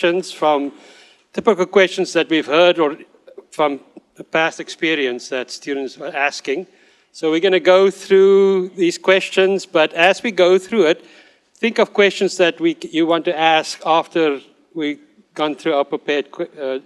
questions from typical questions that we've heard or from the past experience that students are asking. So we're going to go through these questions, but as we go through it, think of questions that you want to ask after we've gone through our prepared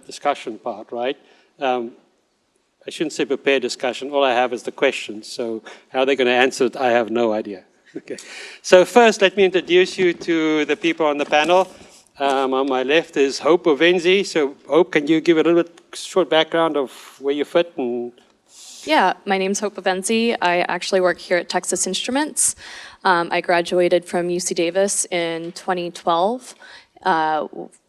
discussion part, right? I shouldn't say prepared discussion, all I have is the questions, so how they're going to answer it, I have no idea. Okay. So first, let me introduce you to the people on the panel. On my left is Hope Ovenzi. So Hope, can you give a little bit short background of where you fit? Yeah, my name's Hope Ovenzi. I actually work here at Texas Instruments. I graduated from UC Davis in 2012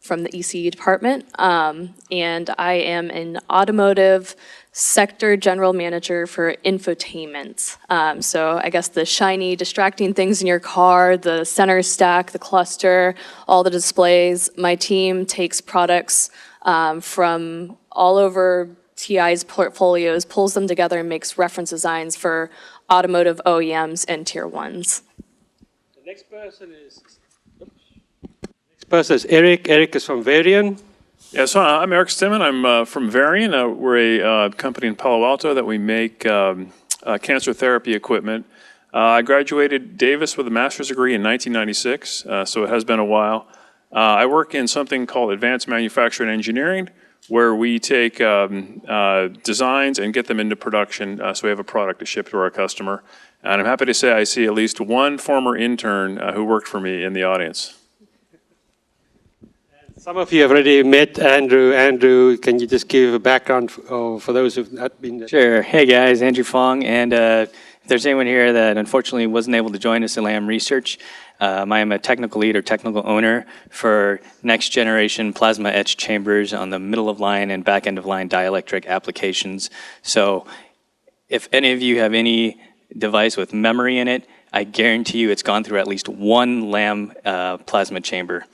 from the ECE department, and I am an automotive sector general manager for infotainment. So I guess the shiny, distracting things in your car, the center stack, the cluster, all the displays. My team takes products from all over TI's portfolios, pulls them together and makes reference designs for automotive OEMs and tier ones. The next person is Eric. Eric is from Varian. Yeah, so I'm Eric Stimmen. I'm from Varian. We're a company in Palo Alto that we make cancer therapy equipment. I graduated Davis with a master's degree in 1996, so it has been a while. I work in something called advanced manufacturing engineering, where we take designs and get them into production, so we have a product to ship to our customer. And I'm happy to say I see at least one former intern who worked for me in the audience. Some of you have already met Andrew. Andrew, can you just give a background for those who've not been there? Sure. Hey guys, Andrew Fong. And if there's anyone here that unfortunately wasn't able to join us at Lam Research, I am a technical lead or technical owner for next generation plasma etch chambers on the middle of line and back end of line dielectric applications. So if any of you have any device with memory in it, I guarantee you it's gone through at least one Lam plasma chamber.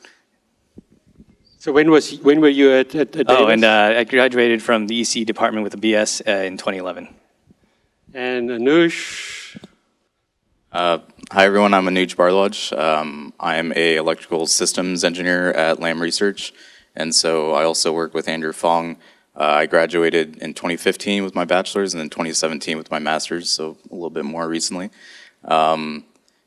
So when were you at Davis? Oh, and I graduated from the EC department with a BS in 2011. And Anush? Hi everyone, I'm Anuj Barlodge. I am a electrical systems engineer at Lam Research, and so I also work with Andrew Fong. I graduated in 2015 with my bachelor's and in 2017 with my master's, so a little bit more recently.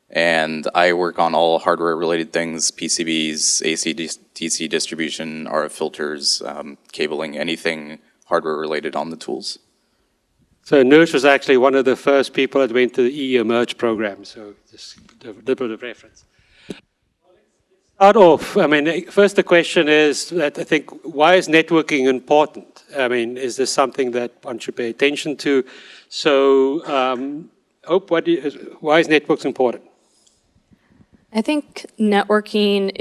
And I work on all hardware-related things, PCBs, AC, DC distribution, RF filters, cabling, anything hardware-related on the tools. So Anush was actually one of the first people that went to the e-emerge program, so just a little bit of reference. Start off, I mean, first the question is that I think, why is networking important? I mean, is this something that one should pay attention to? So, Hope, why is networks important? I think networking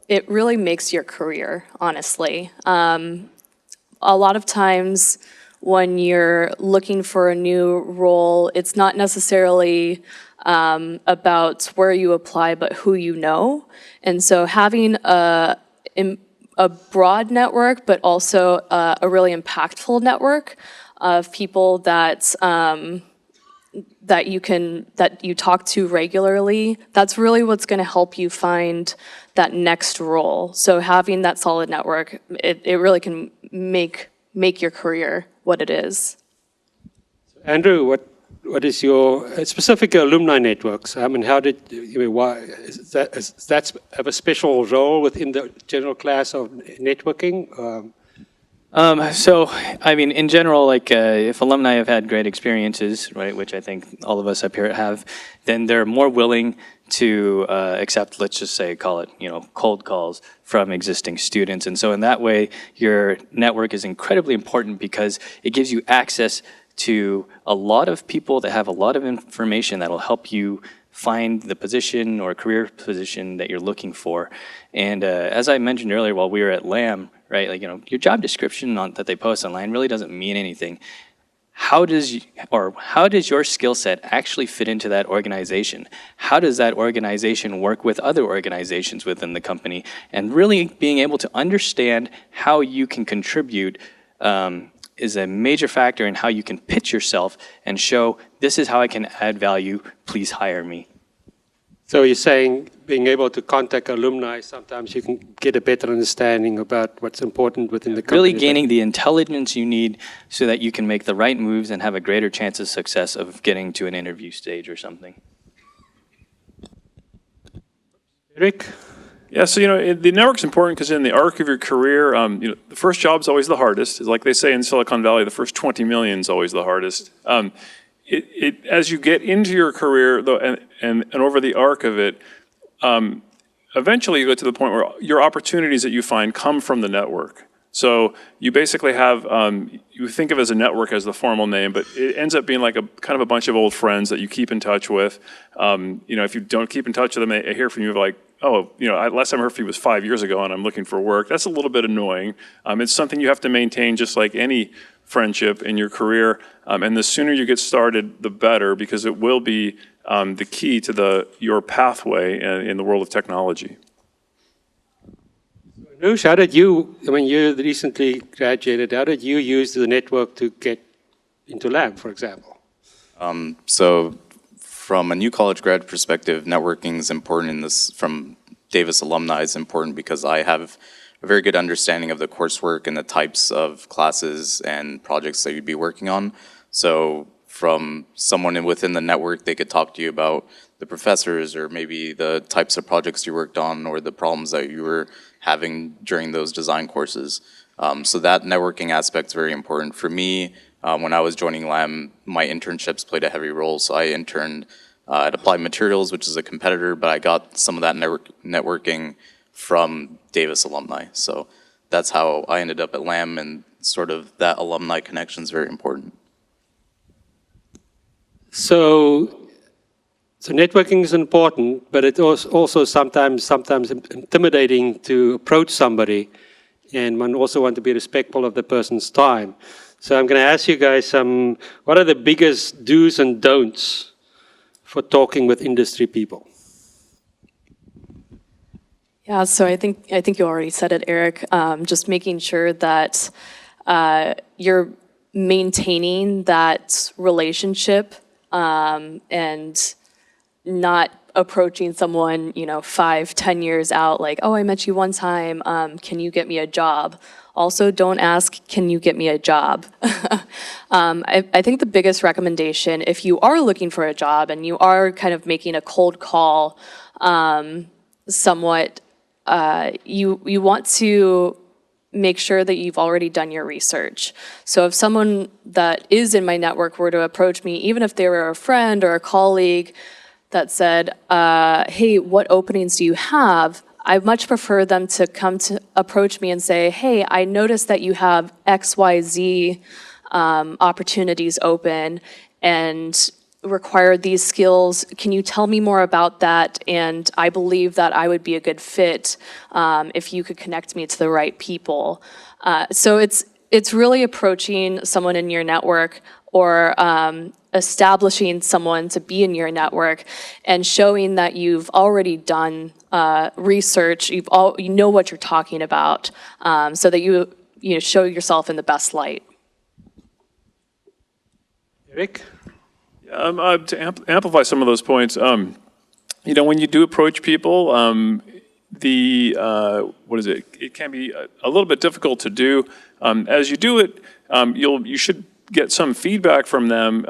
it really makes your career, honestly. A lot of times when you're looking for a new role, it's not necessarily about where you apply, but who you know. And so having a broad network, but also a really impactful network of people that you talk to regularly, that's really what's going to help you find that next role. So having that solid network, it really can make your career what it is. Andrew, what is your specific alumni networks? I mean, why does that have a special role within the general class of networking? So, I mean, in general, like if alumni have had great experiences, right, which I think all of us up here have, then they're more willing to accept, let's just say, call it, cold calls from existing students. And so in that way, your network is incredibly important because it gives you access to a lot of people that have a lot of information that will help you find the position or career position that you're looking for. And as I mentioned earlier while we were at Lam, right, like, your job description that they post online really doesn't mean anything. How does your skill set actually fit into that organization? How does that organization work with other organizations within the company? And really being able to understand how you can contribute is a major factor in how you can pitch yourself and show, this is how I can add value, please hire me. So you're saying being able to contact alumni, sometimes you can get a better understanding about what's important within the company. Really gaining the intelligence you need so that you can make the right moves and have a greater chance of success of getting to an interview stage or something. Eric? Yeah, so the network's important because in the arc of your career, the first job's always the hardest. It's like they say in Silicon Valley, the first 20 million is always the hardest. As you get into your career, though, and over the arc of it, eventually you go to the point where your opportunities that you find come from the network. So you basically have, you think of it as a network as the formal name, but it ends up being like a kind of a bunch of old friends that you keep in touch with. If you don't keep in touch with them, I hear from you like, oh, last time I heard from you was 5 years ago and I'm looking for work. That's a little bit annoying. It's something you have to maintain just like any friendship in your career. And the sooner you get started, the better, because it will be the key to your pathway in the world of technology. Anush, how did you recently graduated, how did you use the network to get into LAM, for example? So from a new college grad perspective, networking is important from Davis alumni is important because I have a very good understanding of the coursework and the types of classes and projects that you'd be working on. So from someone within the network, they could talk to you about the professors or maybe the types of projects you worked on or the problems that you were having during those design courses. So that networking aspect is very important. For me, when I was joining LAM, my internships played a heavy role. So I interned at Applied Materials, which is a competitor, but I got some of that networking from Davis alumni. So that's how I ended up at LAM, and sort of that alumni connection is very important. So networking is important, but it's also sometimes intimidating to approach somebody, and one also want to be respectful of the person's time. So I'm going to ask you guys what are the biggest do's and don'ts for talking with industry people? Yeah, so I think you already said it, Eric. Just making sure that you're maintaining that relationship and not approaching someone, 5-10 years out, like, oh, I met you one time, can you get me a job? Also, don't ask, can you get me a job? I think the biggest recommendation, if you are looking for a job and you are kind of making a cold call, somewhat, you want to make sure that you've already done your research. So if someone that is in my network were to approach me, even if they were a friend or a colleague, that said, hey, what openings do you have? I much prefer them to approach me and say, hey, I noticed that you have XYZ opportunities open and require these skills. Can you tell me more about that? And I believe that I would be a good fit if you could connect me to the right people. So it's really approaching someone in your network or establishing someone to be in your network and showing that you've already done research, you know what you're talking about, so that you show yourself in the best light. Eric? To amplify some of those points, when you do approach people, it can be a little bit difficult to do. As you do it, you should get some feedback from them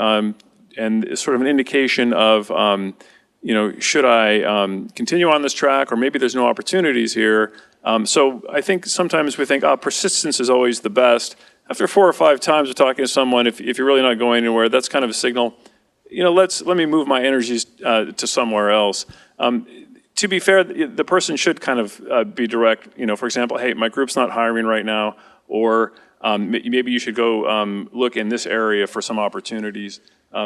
and sort of an indication of, should I continue on this track, or maybe there's no opportunities here. So I think sometimes we think, persistence is always the best. After 4 or 5 times of talking to someone, if you're really not going anywhere, that's kind of a signal. Let me move my energies to somewhere else. To be fair, the person should kind of be direct. For example, hey, my group's not hiring right now, or maybe you should go look in this area for some opportunities.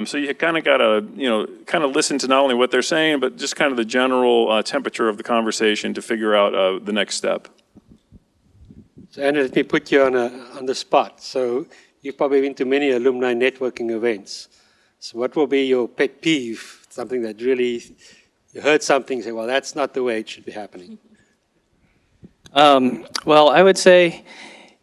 So you kind of got to, kind of listen to not only what they're saying, but just kind of the general temperature of the conversation to figure out the next step. So Anna, let me put you on the spot. So you've probably been to many alumni networking events. So what will be your pet peeve, something that really, you heard something, say, well, that's not the way it should be happening? Well, I would say,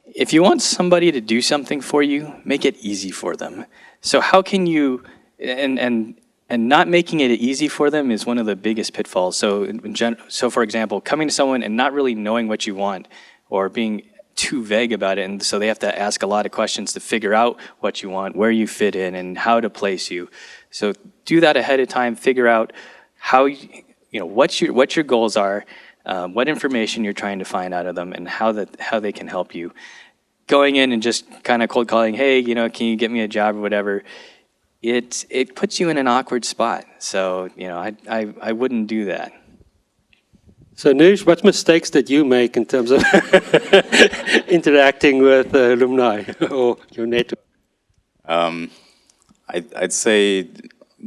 if you want somebody to do something for you, make it easy for them. So how can you, and and not making it easy for them is one of the biggest pitfalls. So, so for example, coming to someone and not really knowing what you want, or being too vague about it, and so they have to ask a lot of questions to figure out what you want, where you fit in, and how to place you. So do that ahead of time. Figure out how what your goals are, what information you're trying to find out of them, and how they can help you. Going in and just kind of cold calling, hey, can you get me a job or whatever, it puts you in an awkward spot. So, I wouldn't do that. So Nuj, what mistakes did you make in terms of interacting with alumni or your network? I'd say,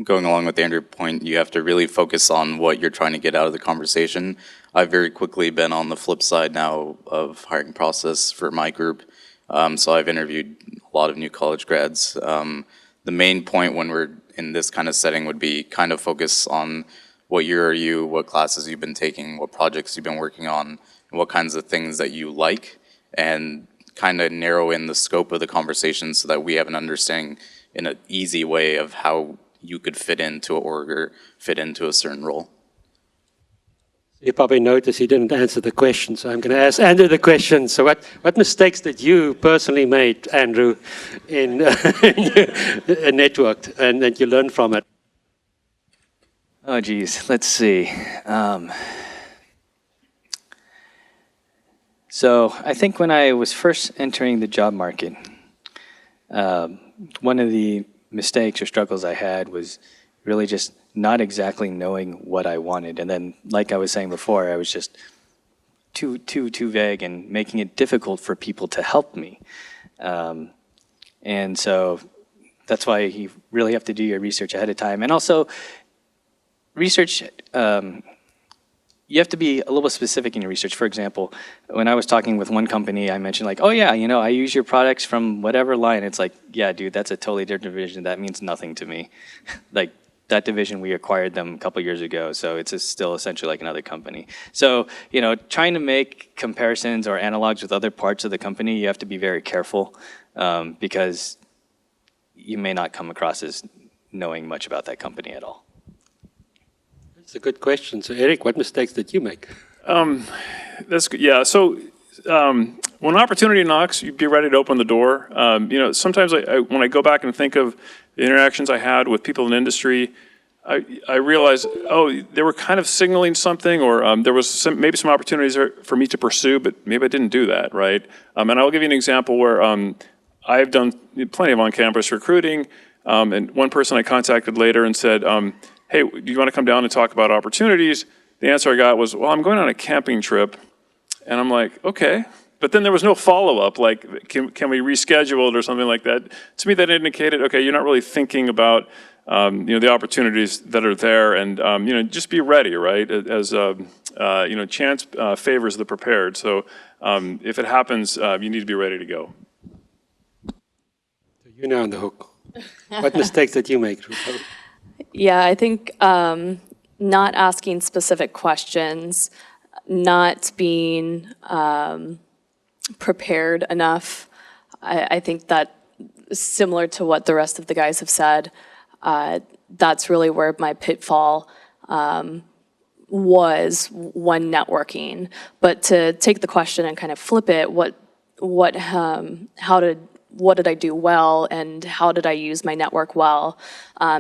going along with Andrew's point, you have to really focus on what you're trying to get out of the conversation. I've very quickly been on the flip side now of hiring process for my group. So I've interviewed a lot of new college grads. The main point when we're in this kind of setting would be kind of focus on what year are you, what classes you've been taking, what projects you've been working on, and what kinds of things that you like, and kind of narrow in the scope of the conversation so that we have an understanding in an easy way of how you could fit into an org or fit into a certain role. You probably noticed he didn't answer the question, so I'm going to ask Andrew the question. So what mistakes did you personally make, Andrew, in networked, and that you learned from it? Oh, geez. Let's see. So I think when I was first entering the job market, one of the mistakes or struggles I had was really just not exactly knowing what I wanted. And then, like I was saying before, I was just too vague and making it difficult for people to help me. And so that's why you really have to do your research ahead of time. And also, research, you have to be a little specific in your research. For example, when I was talking with one company, I mentioned like, oh yeah, I use your products from whatever line. It's like, yeah, dude, that's a totally different division. That means nothing to me. Like, that division, we acquired them a couple years ago, so it's still essentially like another company. So, trying to make comparisons or analogs with other parts of the company, you have to be very careful because you may not come across as knowing much about that company at all. That's a good question. So Eric, what mistakes did you make? That's good. Yeah. So when opportunity knocks, you be ready to open the door. Sometimes when I go back and think of the interactions I had with people in industry, I realize, they were kind of signaling something, or there was maybe some opportunities for me to pursue, but maybe I didn't do that, right? And I'll give you an example where I've done plenty of on-campus recruiting, and one person I contacted later and said, hey, do you want to come down and talk about opportunities? The answer I got was, well, I'm going on a camping trip. And I'm like, okay. But then there was no follow-up, like, can we reschedule it or something like that? To me, that indicated, okay, you're not really thinking about, the opportunities that are there, and, just be ready, right? As, chance favors the prepared. So if it happens, you need to be ready to go. You're now on the hook. What mistakes did you make? Yeah, I think not asking specific questions, not being prepared enough. I think that, similar to what the rest of the guys have said, that's really where my pitfall was when networking. But to take the question and kind of flip it, what did I do well, and how did I use my network well?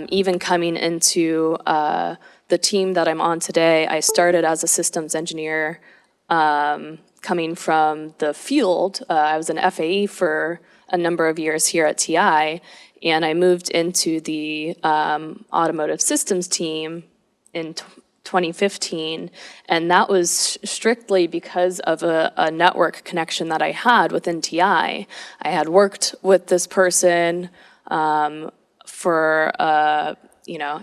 Even coming into the team that I'm on today, I started as a systems engineer, coming from the field. I was an FAE for a number of years here at TI, and I moved into the automotive systems team in 2015, and that was strictly because of a network connection that I had within TI. I had worked with this person for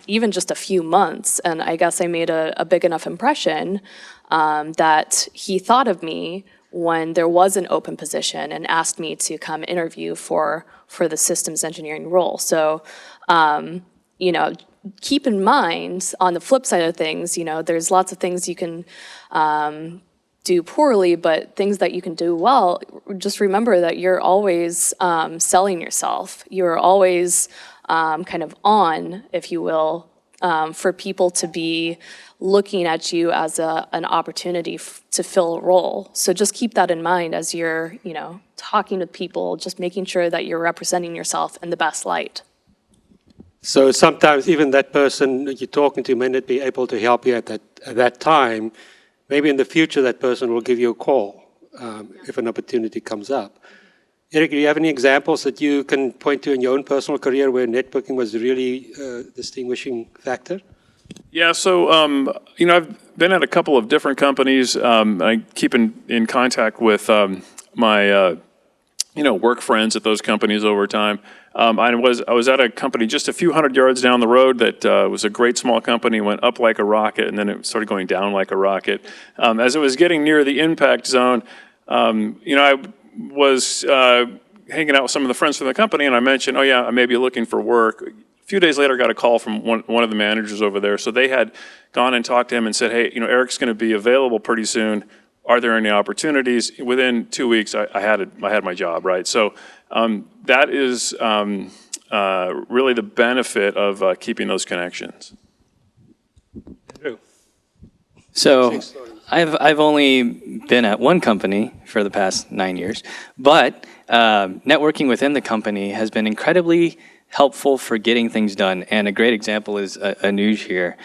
even just a few months, and I guess I made a big enough impression that he thought of me when there was an open position and asked me to come interview for the systems engineering role. So, keep in mind, on the flip side of things, there's lots of things you can do poorly, but things that you can do well, just remember that you're always selling yourself. You're always kind of on, if you will, for people to be looking at you as an opportunity to fill a role. So just keep that in mind as you're, talking with people, just making sure that you're representing yourself in the best light. So sometimes even that person that you're talking to may not be able to help you at that time. Maybe in the future that person will give you a call if an opportunity comes up. Eric, do you have any examples that you can point to in your own personal career where networking was really a distinguishing factor? Yeah, so, I've been at a couple of different companies. I keep in contact with my, work friends at those companies over time. I was at a company just a few hundred yards down the road that was a great small company, went up like a rocket, and then it started going down like a rocket. As it was getting near the impact zone, I was hanging out with some of the friends from the company, and I mentioned, oh yeah, I may be looking for work. A few days later, I got a call from one of the managers over there. So they had gone and talked to him and said, hey, Eric's going to be available pretty soon. Are there any opportunities? Within 2 weeks, I had my job, right? So that is really the benefit of keeping those connections. So I've only been at one company for the past 9 years, but networking within the company has been incredibly helpful for getting things done. And a great example is Anuj here.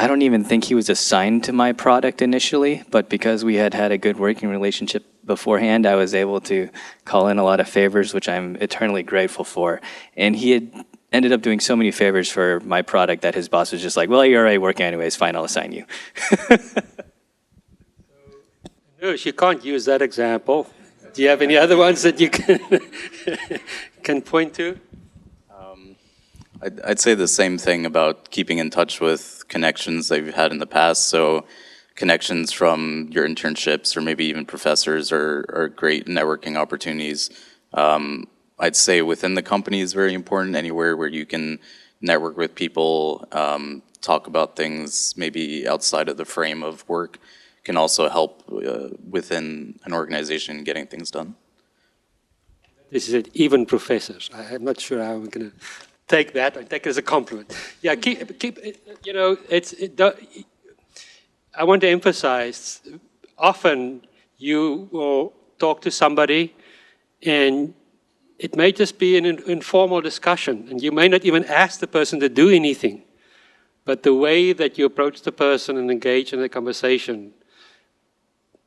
I don't even think he was assigned to my product initially, but because we had a good working relationship beforehand, I was able to call in a lot of favors, which I'm eternally grateful for. And he had ended up doing so many favors for my product that his boss was just like, well, you're already working anyways, fine, I'll assign you. No, you can't use that example. Do you have any other ones that you can point to? I'd say the same thing about keeping in touch with connections that you've had in the past. So connections from your internships or maybe even professors are great networking opportunities. I'd say within the company is very important, anywhere where you can network with people, talk about things maybe outside of the frame of work can also help within an organization getting things done. This is it, even professors. I'm not sure how I'm going to take that. I take it as a compliment. Yeah, I want to emphasize, often you will talk to somebody and it may just be an informal discussion, and you may not even ask the person to do anything. But the way that you approach the person and engage in the conversation,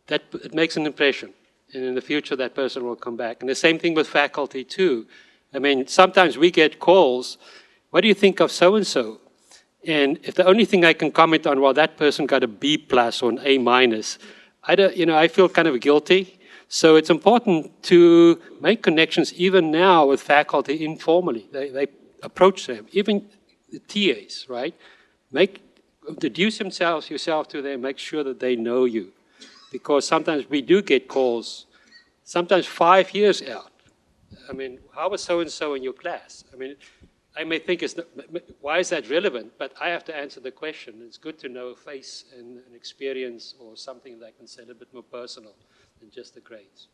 it makes an impression. And in the future, that person will come back. And the same thing with faculty, too. I mean, sometimes we get calls, what do you think of so-and-so? And if the only thing I can comment on, well, that person got a B+ or an A-, I feel kind of guilty. So it's important to make connections even now with faculty informally. They approach them, even the TAs, right? Introduce yourself to them, make sure that they know you. Because sometimes we do get calls, sometimes 5 years out. I mean, how was so-and-so in your class? I mean, I may think, why is that relevant? But I have to answer the question. It's good to know a face and an experience or something that I can say a bit more personal than just the grades.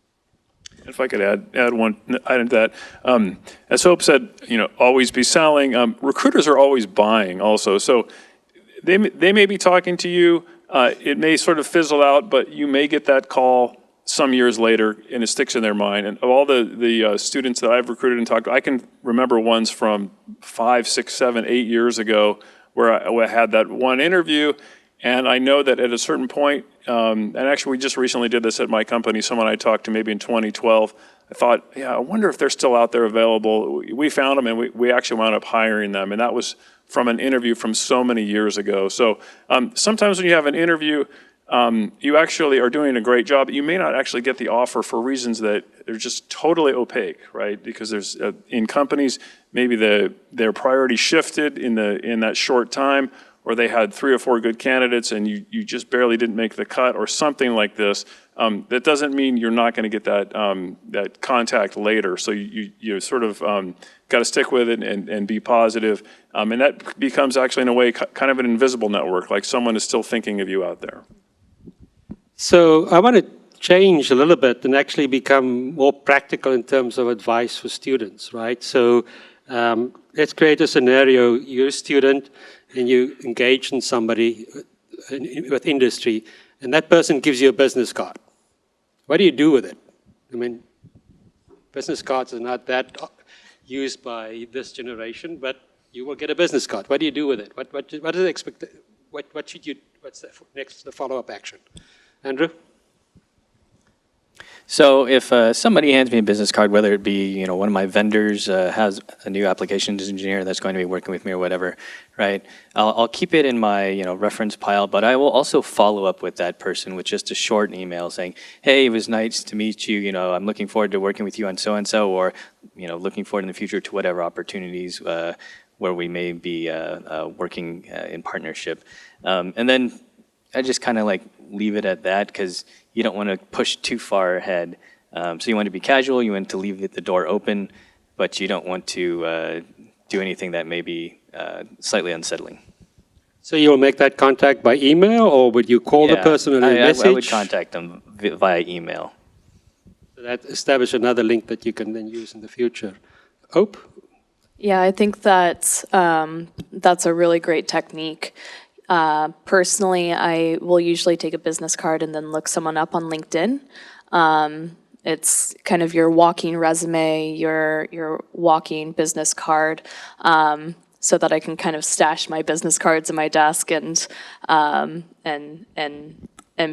If I could add one item to that. As Hope said, always be selling. Recruiters are always buying also. So they may be talking to you. It may sort of fizzle out, but you may get that call some years later, and it sticks in their mind. And of all the students that I've recruited and talked to, I can remember ones from 5, 6, 7, 8 years ago where I had that one interview, and I know that at a certain point, and actually we just recently did this at my company, someone I talked to maybe in 2012, I thought, yeah, I wonder if they're still out there available. We found them, and we actually wound up hiring them, and that was from an interview from so many years ago. So sometimes when you have an interview, you actually are doing a great job. You may not actually get the offer for reasons that they're just totally opaque, right? Because there's in companies, maybe their priority shifted in that short time, or they had 3 or 4 good candidates and you just barely didn't make the cut, or something like this. That doesn't mean you're not going to get that contact later. So you sort of got to stick with it and be positive. And that becomes actually, in a way, kind of an invisible network, like someone is still thinking of you out there. So I want to change a little bit and actually become more practical in terms of advice for students, right? So Let's create a scenario. You're a student and you engage in somebody with industry, and that person gives you a business card. What do you do with it? I mean, business cards are not that used by this generation, but you will get a business card. What do you do with it? What is the expectation? What should you? What's the follow-up action? Andrew? So if somebody hands me a business card, whether it be one of my vendors has a new applications engineer that's going to be working with me or whatever, right? I'll keep it in my reference pile, but I will also follow up with that person with just a short email saying, hey, it was nice to meet you. I'm looking forward to working with you on so and so, or looking forward in the future to whatever opportunities where we may be working in partnership, and then I just kind of like leave it at that because you don't want to push too far ahead. So you want to be casual, you want to leave the door open, but you don't want to do anything that may be slightly unsettling. So you will make that contact by email, or would you call the person in a message? I would contact them via email. So that establish another link that you can then use in the future. Hope? Yeah, I think that's a really great technique. Personally, I will usually take a business card and then look someone up on LinkedIn. It's kind of your walking resume, your walking business card, so that I can kind of stash my business cards in my desk and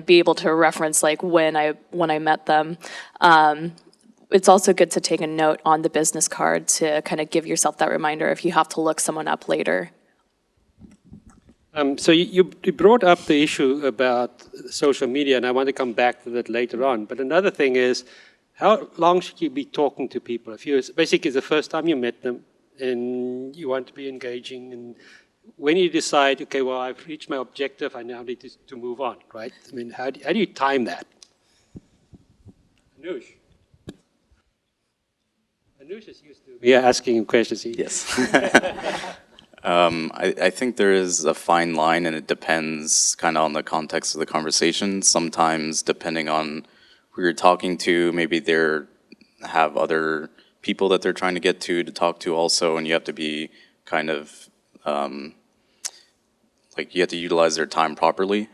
be able to reference like when I met them. It's also good to take a note on the business card to kind of give yourself that reminder if you have to look someone up later. So you brought up the issue about social media, and I want to come back to that later on. But another thing is, how long should you be talking to people? If you basically it's the first time you met them, and you want to be engaging, and when you decide, okay, well, I've reached my objective, I now need to move on, right? I mean, how do you time that? Anush. Anush is used to asking questions. Yes. I think there is a fine line, and it depends kind of on the context of the conversation. Sometimes, depending on who you're talking to, maybe they have other people that they're trying to get to talk to also, and you have to be kind of like you have to utilize their time properly.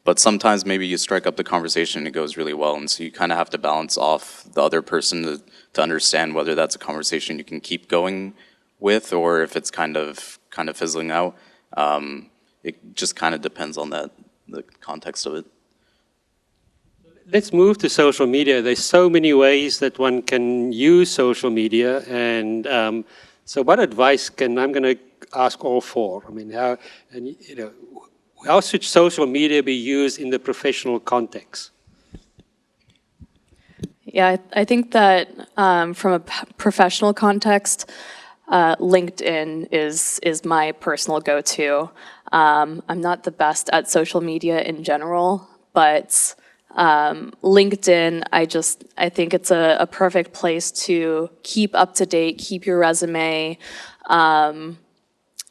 But sometimes maybe you strike up the conversation and it goes really well, and so you kind of have to balance off the other person to understand whether that's a conversation you can keep going with, or if it's kind of fizzling out. It just kind of depends on the context of it. Let's move to social media. There's so many ways that one can use social media, and so what advice I'm going to ask all four. I mean, how should social media be used in the professional context? Yeah, I think that from a professional context, LinkedIn is my personal go-to. I'm not the best at social media in general, but LinkedIn, I think it's a perfect place to keep up to date, keep your resume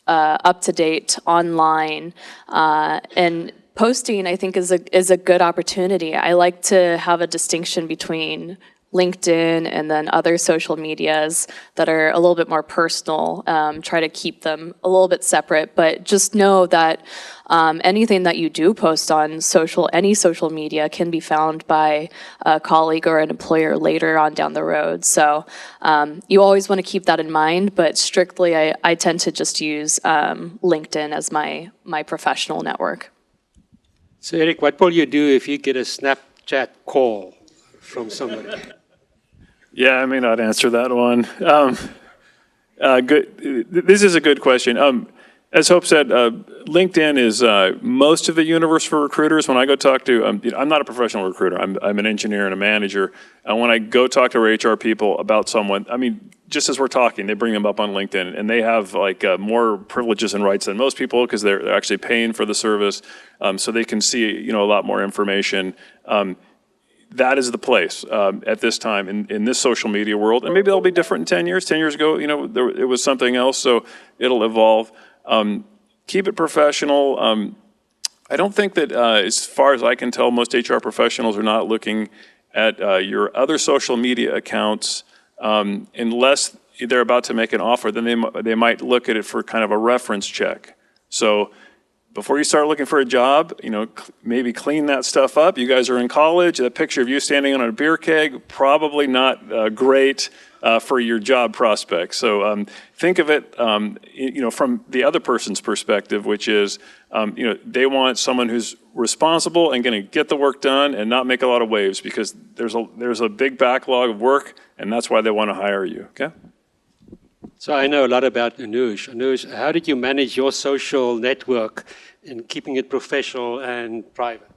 up to date online, and posting, I think, is a good opportunity. I like to have a distinction between LinkedIn and then other social medias that are a little bit more personal, try to keep them a little bit separate, but just know that anything that you do post on any social media can be found by a colleague or an employer later on down the road. So you always want to keep that in mind, but strictly I tend to just use LinkedIn as my professional network. So Eric, what will you do if you get a Snapchat call from somebody? Yeah, I may not answer that one. Good. This is a good question. As Hope said, LinkedIn is most of the universe for recruiters. When I go talk to, I'm not a professional recruiter. I'm an engineer and a manager. And when I go talk to HR people about someone, I mean, just as we're talking, they bring them up on LinkedIn, and they have like more privileges and rights than most people because they're actually paying for the service, so they can see a lot more information. That is the place at this time in this social media world, and maybe it'll be different in 10 years. 10 years ago, it was something else, so it'll evolve. Keep it professional. I don't think that, as far as I can tell, most HR professionals are not looking at your other social media accounts unless they're about to make an offer, then they might look at it for kind of a reference check. So before you start looking for a job, maybe clean that stuff up. You guys are in college. That picture of you standing on a beer keg, probably not great for your job prospects. So think of it, from the other person's perspective, which is, they want someone who's responsible and going to get the work done and not make a lot of waves, because there's a big backlog of work, and that's why they want to hire you. Okay. So I know a lot about Anuj. Anuj, how did you manage your social network in keeping it professional and private?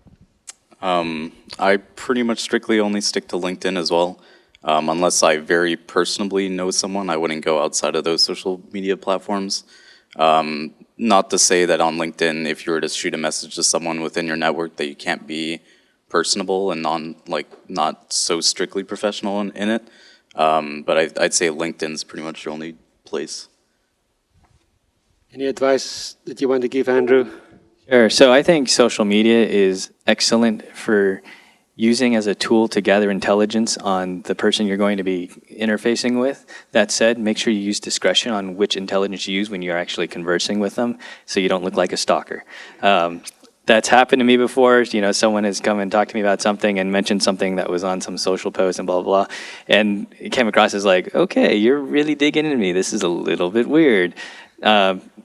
I pretty much strictly only stick to LinkedIn as well. Unless I very personally know someone, I wouldn't go outside of those social media platforms. Not to say that on LinkedIn, if you were to shoot a message to someone within your network, that you can't be personable and not so strictly professional in it. But I'd say LinkedIn's pretty much your only place. Any advice that you want to give, Andrew? Sure. So I think social media is excellent for using as a tool to gather intelligence on the person you're going to be interfacing with. That said, make sure you use discretion on which intelligence you use when you're actually conversing with them, so you don't look like a stalker. That's happened to me before. Someone has come and talked to me about something and mentioned something that was on some social post and blah, blah, blah. And it came across as like, okay, you're really digging into me. This is a little bit weird.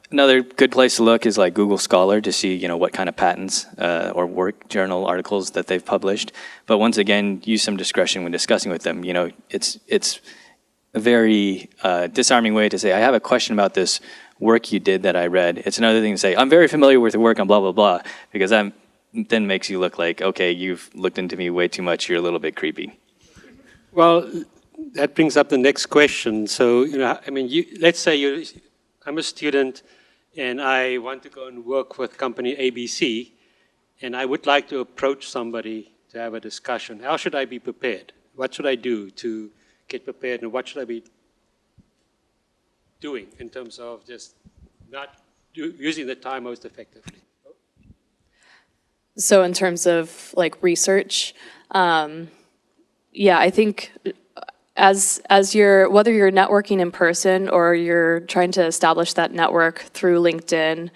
Another good place to look is like Google Scholar to see, what kind of patents or work journal articles that they've published. But once again, use some discretion when discussing with them. It's a very disarming way to say, I have a question about this work you did that I read. It's another thing to say, I'm very familiar with the work on blah, blah, blah, because that then makes you look like, okay, you've looked into me way too much, you're a little bit creepy. Well, that brings up the next question. So, let's say I'm a student and I want to go and work with company ABC, and I would like to approach somebody to have a discussion. How should I be prepared? What should I do to get prepared, and what should I be doing in terms of just using the time most effectively? So in terms of research, I think as you're, whether you're networking in person or you're trying to establish that network through LinkedIn,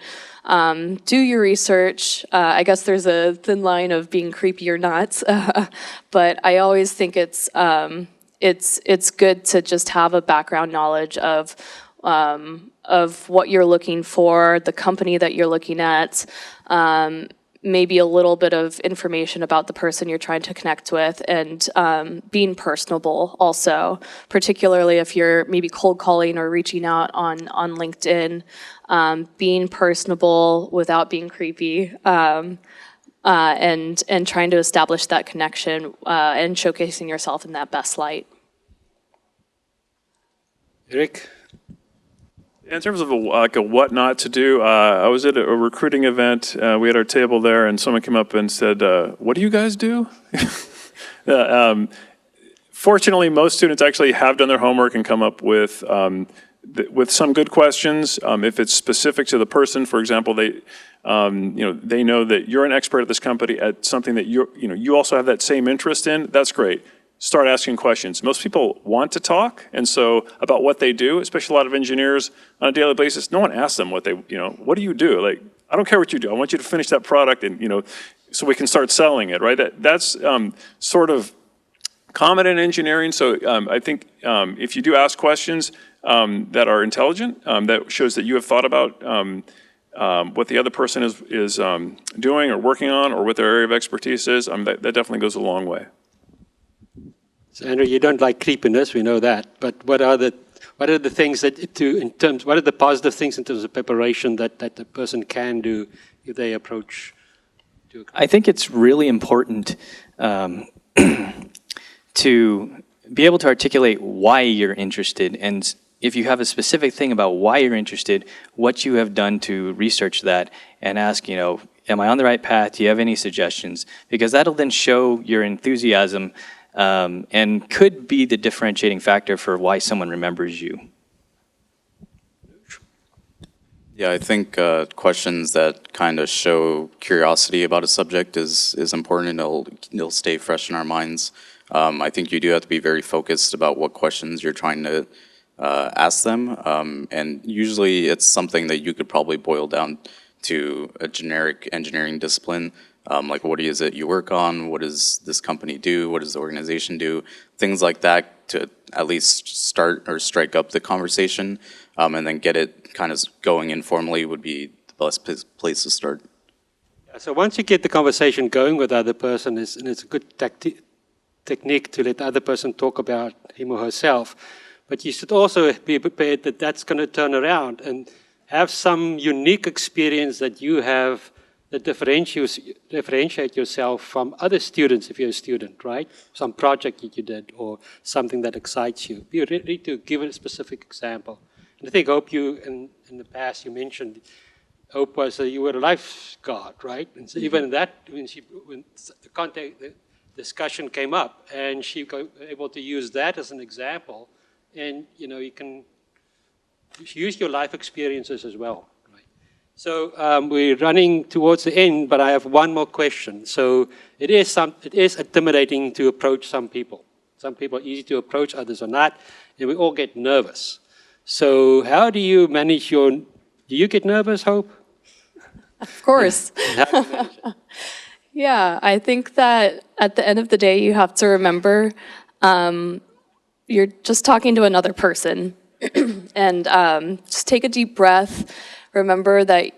do your research. I guess there's a thin line of being creepy or not, but I always think it's good to just have a background knowledge of what you're looking for, the company that you're looking at, maybe a little bit of information about the person you're trying to connect with, and being personable also, particularly if you're maybe cold calling or reaching out on LinkedIn, being personable without being creepy, and trying to establish that connection and showcasing yourself in that best light. Eric? In terms of a what not to do, I was at a recruiting event. We had our table there, and someone came up and said, "What do you guys do?" Fortunately, most students actually have done their homework and come up with some good questions. If it's specific to the person, for example, they know that you're an expert at this company at something that you also have that same interest in. That's great. Start asking questions. Most people want to talk, and so about what they do, especially a lot of engineers on a daily basis, no one asks them what what do you do? Like, I don't care what you do. I want you to finish that product, and so we can start selling it, right? That's sort of common in engineering. So I think if you do ask questions that are intelligent, that shows that you have thought about what the other person is doing or working on, or what their area of expertise is, that definitely goes a long way. So Andrew, you don't like creepiness, we know that. But what are the things what are the positive things in terms of preparation that the person can do if they approach? I think it's really important to be able to articulate why you're interested, and if you have a specific thing about why you're interested, what you have done to research that, and ask, am I on the right path? Do you have any suggestions? Because that'll then show your enthusiasm, and could be the differentiating factor for why someone remembers you. Yeah, I think questions that kind of show curiosity about a subject is important, and it'll stay fresh in our minds. I think you do have to be very focused about what questions you're trying to ask them. And usually it's something that you could probably boil down to a generic engineering discipline. Like, what is it you work on? What does this company do? What does the organization do? Things like that to at least start or strike up the conversation, and then get it kind of going informally would be the best place to start. So once you get the conversation going with the other person, and it's a good technique to let the other person talk about him or herself, but you should also be prepared that that's going to turn around and have some unique experience that you have that differentiate yourself from other students if you're a student, right? Some project that you did or something that excites you. Be ready to give a specific example. And I think, Hope, you, in the past, you mentioned, Hope was, you were a lifeguard, right? And so even that, when the discussion came up, and she was able to use that as an example, and you can use your life experiences as well. So we're running towards the end, but I have one more question. So it is intimidating to approach some people. Some people are easy to approach, others are not, and we all get nervous. So how do you manage do you get nervous, Hope? Of course. How do you manage it? Yeah, I think that at the end of the day, you have to remember you're just talking to another person. And just take a deep breath. Remember that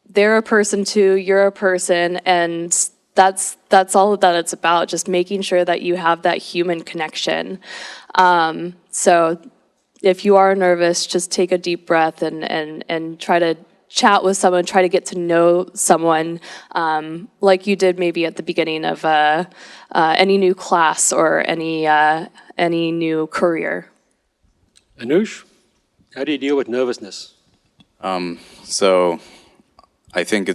they're a person too, you're a person, and that's all that it's about, just making sure that you have that human connection. So if you are nervous, just take a deep breath and try to chat with someone, try to get to know someone, like you did maybe at the beginning of any new class or any new career. Anush, how do you deal with nervousness? So I think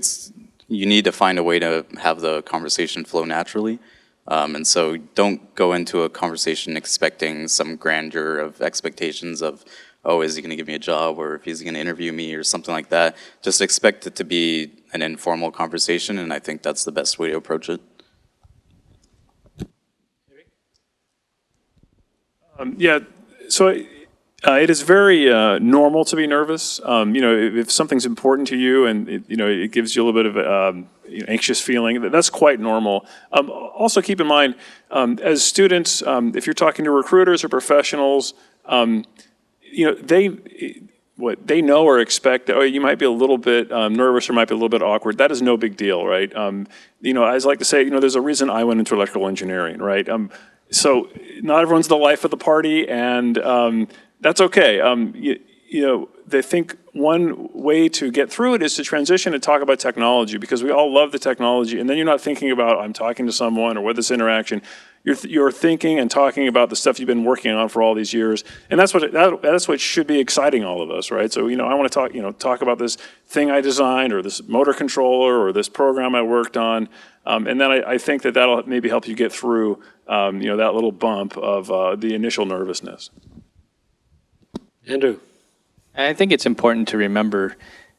you need to find a way to have the conversation flow naturally. And so don't go into a conversation expecting some grandeur of expectations of, oh, is he going to give me a job, or if he's going to interview me or something like that. Just expect it to be an informal conversation, and I think that's the best way to approach it. Yeah, so it is very normal to be nervous. If something's important to you and it gives you a little bit of anxious feeling, that's quite normal. Also keep in mind, as students, if you're talking to recruiters or professionals, they know or expect that, oh, you might be a little bit nervous or might be a little bit awkward. That is no big deal, right? I like to say, there's a reason I went into electrical engineering, right? So not everyone's the life of the party, and that's okay. They think one way to get through it is to transition and talk about technology, because we all love the technology, and then you're not thinking about, I'm talking to someone or with this interaction. You're thinking and talking about the stuff you've been working on for all these years, and that's what should be exciting all of us, right? So I want to talk about this thing I designed, or this motor controller, or this program I worked on, and then I think that'll maybe help you get through that little bump of the initial nervousness. Andrew. I think it's important to remember,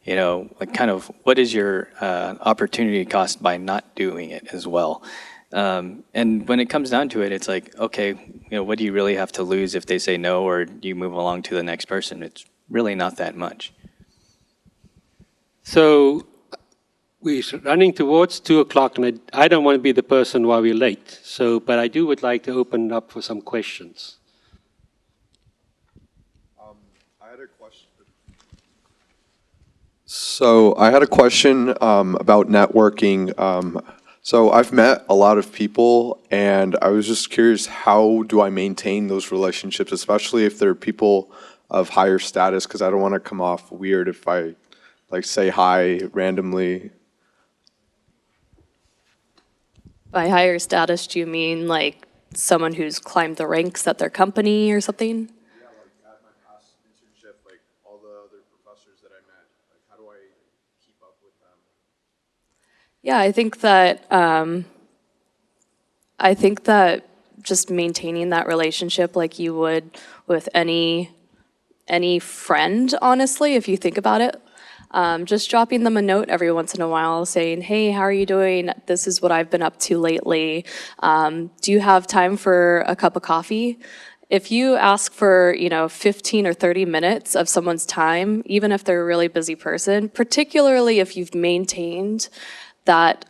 kind of what is your opportunity cost by not doing it as well. And when it comes down to it, it's like, okay, what do you really have to lose if they say no, or do you move along to the next person? It's really not that much. So we're running towards 2:00, and I don't want to be the person while we're late. But I would like to open up for some questions. So I had a question about networking. So I've met a lot of people, and I was just curious, how do I maintain those relationships, especially if they're people of higher status? Because I don't want to come off weird if I say hi randomly. By higher status, do you mean like someone who's climbed the ranks at their company or something? Yeah, like at my past internship, like all the other professors that I met, like how do I keep up with them? Yeah, I think that just maintaining that relationship like you would with any friend, honestly, if you think about it. Just dropping them a note every once in a while saying, hey, how are you doing? This is what I've been up to lately. Do you have time for a cup of coffee? if you ask for, 15 or 30 minutes of someone's time, even if they're a really busy person, particularly if you've maintained that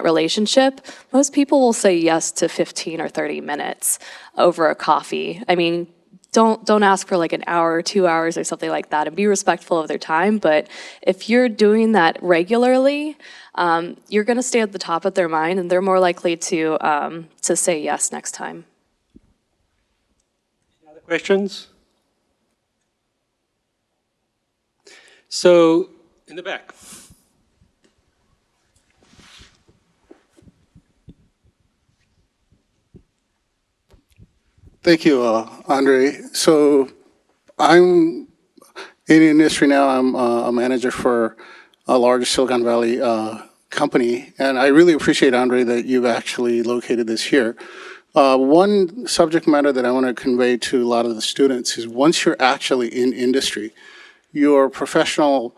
relationship, most people will say yes to 15 or 30 minutes over a coffee. I mean, don't ask for like an hour or 2 hours or something like that, and be respectful of their time. But if you're doing that regularly, you're going to stay at the top of their mind, and they're more likely to say yes next time. Any other questions? So, in the back. Thank you, Andre. So I'm in the industry now. I'm a manager for a large Silicon Valley company, and I really appreciate, Andre, that you've actually located this here. One subject matter that I want to convey to a lot of the students is once you're actually in industry, your professional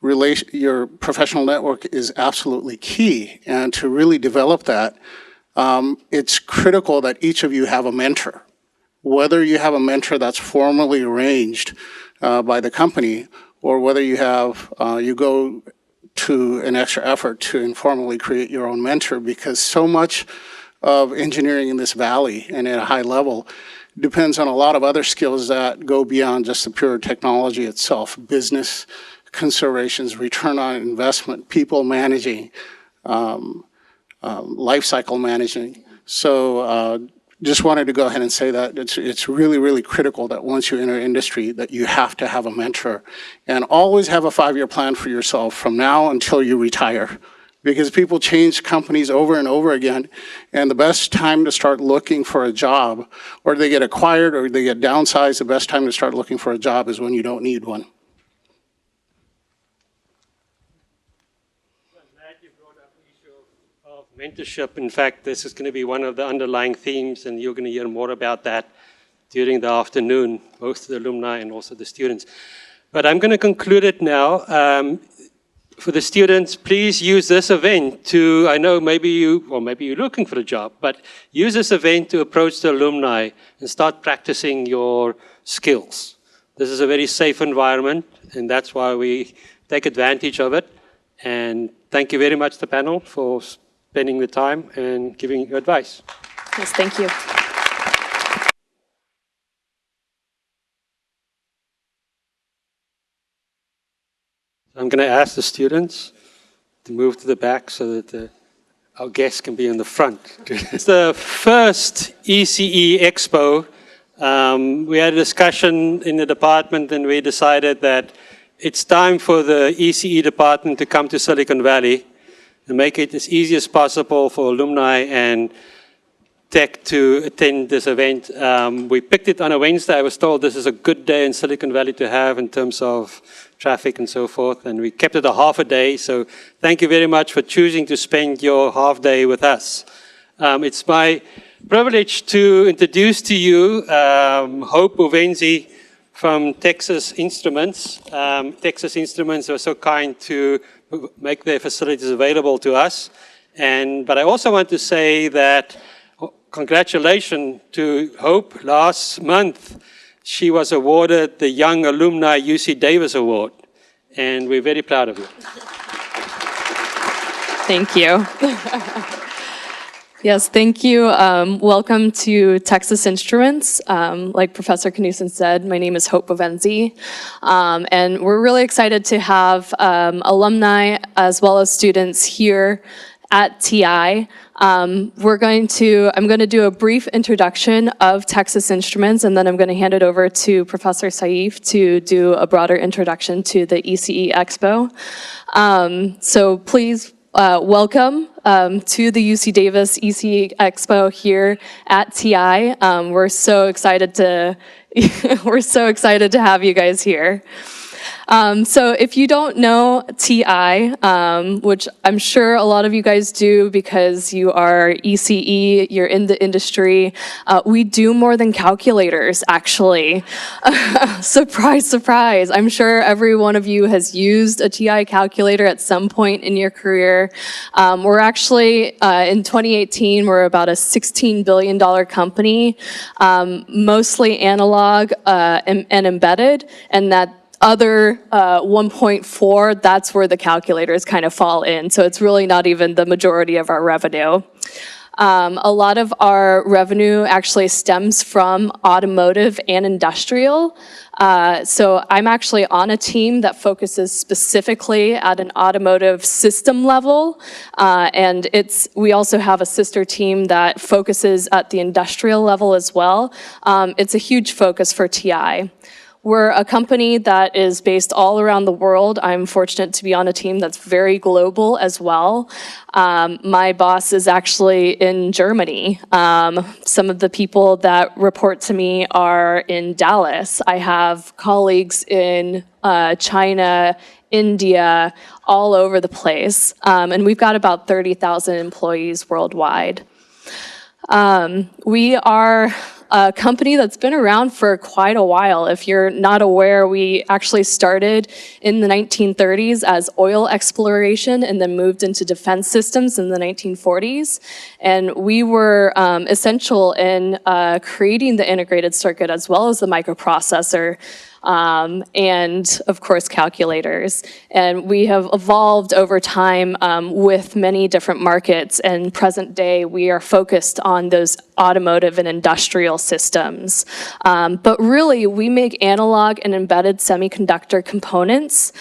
network is absolutely key, and to really develop that, it's critical that each of you have a mentor. Whether you have a mentor that's formally arranged by the company, or whether you have you go to an extra effort to informally create your own mentor, because so much of engineering in this valley and at a high level depends on a lot of other skills that go beyond just the pure technology itself: business considerations, return on investment, people managing, life cycle managing. So just wanted to go ahead and say that it's really, really critical that once you enter industry that you have to have a mentor, and always have a 5-year plan for yourself from now until you retire, because people change companies over and over again, and the best time to start looking for a job, or they get acquired or they get downsized, the best time to start looking for a job is when you don't need one. Mentorship. In fact, this is going to be one of the underlying themes, and you're going to hear more about that during the afternoon, both of the alumni and also the students. But I'm going to conclude it now. For the students, please use this event to, I know maybe you're looking for a job, but use this event to approach the alumni and start practicing your skills. This is a very safe environment, and that's why we take advantage of it. And thank you very much, the panel, for spending the time and giving you advice. Yes, thank you. I'm going to ask the students to move to the back so that our guests can be in the front. It's the first ECExpo. We had a discussion in the department, and we decided that it's time for the ECE department to come to Silicon Valley and make it as easy as possible for alumni and tech to attend this event. We picked it on a Wednesday. I was told this is a good day in Silicon Valley to have in terms of traffic and so forth, and we kept it a half a day. So thank you very much for choosing to spend your half day with us. It's my privilege to introduce to you Hope Uvenzi from Texas Instruments. Texas Instruments were so kind to make their facilities available to us. But I also want to say that congratulations to Hope. Last month, she was awarded the Young Alumni UC Davis Award, and we're very proud of you. Thank you. Yes, thank you. Welcome to Texas Instruments. Like Professor Knudsen said, my name is Hope Uvenzi, and we're really excited to have alumni as well as students here at TI. I'm going to do a brief introduction of Texas Instruments, and then I'm going to hand it over to Professor Saif to do a broader introduction to the ECExpo. So please welcome to the UC Davis ECExpo here at TI. We're so excited to have you guys here. So if you don't know TI, which I'm sure a lot of you guys do because you are ECE, you're in the industry, we do more than calculators, actually. Surprise, surprise. I'm sure every one of you has used a TI calculator at some point in your career. We're actually, in 2018, we're about a $16 billion company, mostly analog and embedded, and that other 1.4, that's where the calculators kind of fall in. So it's really not even the majority of our revenue. A lot of our revenue actually stems from automotive and industrial. So I'm actually on a team that focuses specifically at an automotive system level. And we also have a sister team that focuses at the industrial level as well. It's a huge focus for TI. We're a company that is based all around the world. I'm fortunate to be on a team that's very global as well. My boss is actually in Germany. Some of the people that report to me are in Dallas. I have colleagues in China, India, all over the place. And we've got about 30,000 employees worldwide. We are a company that's been around for quite a while. If you're not aware, we actually started in the 1930s as oil exploration and then moved into defense systems in the 1940s. And we were essential in creating the integrated circuit as well as the microprocessor. And of course calculators. And we have evolved over time with many different markets, and present day we are focused on those automotive and industrial systems. But really we make analog and embedded semiconductor components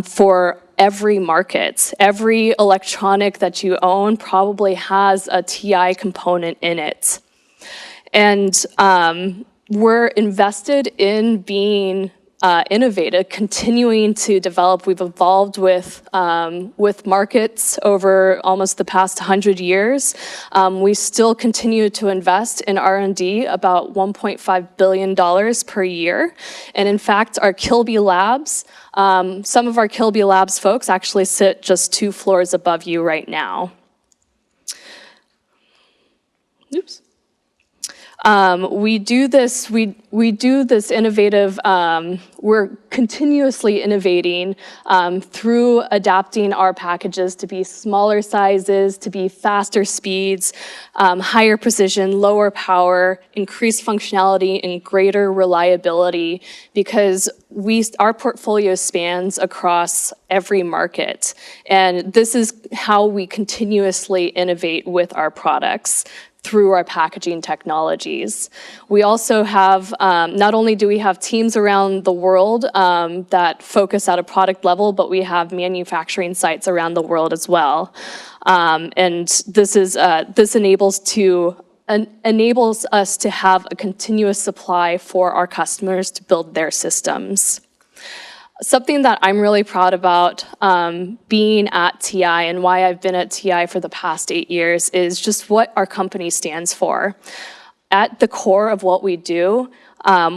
for every market. Every electronic that you own probably has a TI component in it. And we're invested in being innovative, continuing to develop. We've evolved with markets over almost the past 100 years. We still continue to invest in R&D about $1.5 billion per year. And in fact, our Kilby Labs, some of our Kilby Labs folks actually sit just 2 floors above you right now. Oops. We do this innovative, we're continuously innovating through adapting our packages to be smaller sizes, to be faster speeds, higher precision, lower power, increased functionality, and greater reliability, because our portfolio spans across every market. And this is how we continuously innovate with our products, through our packaging technologies. We also have, not only do we have teams around the world that focus at a product level, but we have manufacturing sites around the world as well. And this enables us to have a continuous supply for our customers to build their systems. Something that I'm really proud about being at TI and why I've been at TI for the past 8 years is just what our company stands for. At the core of what we do,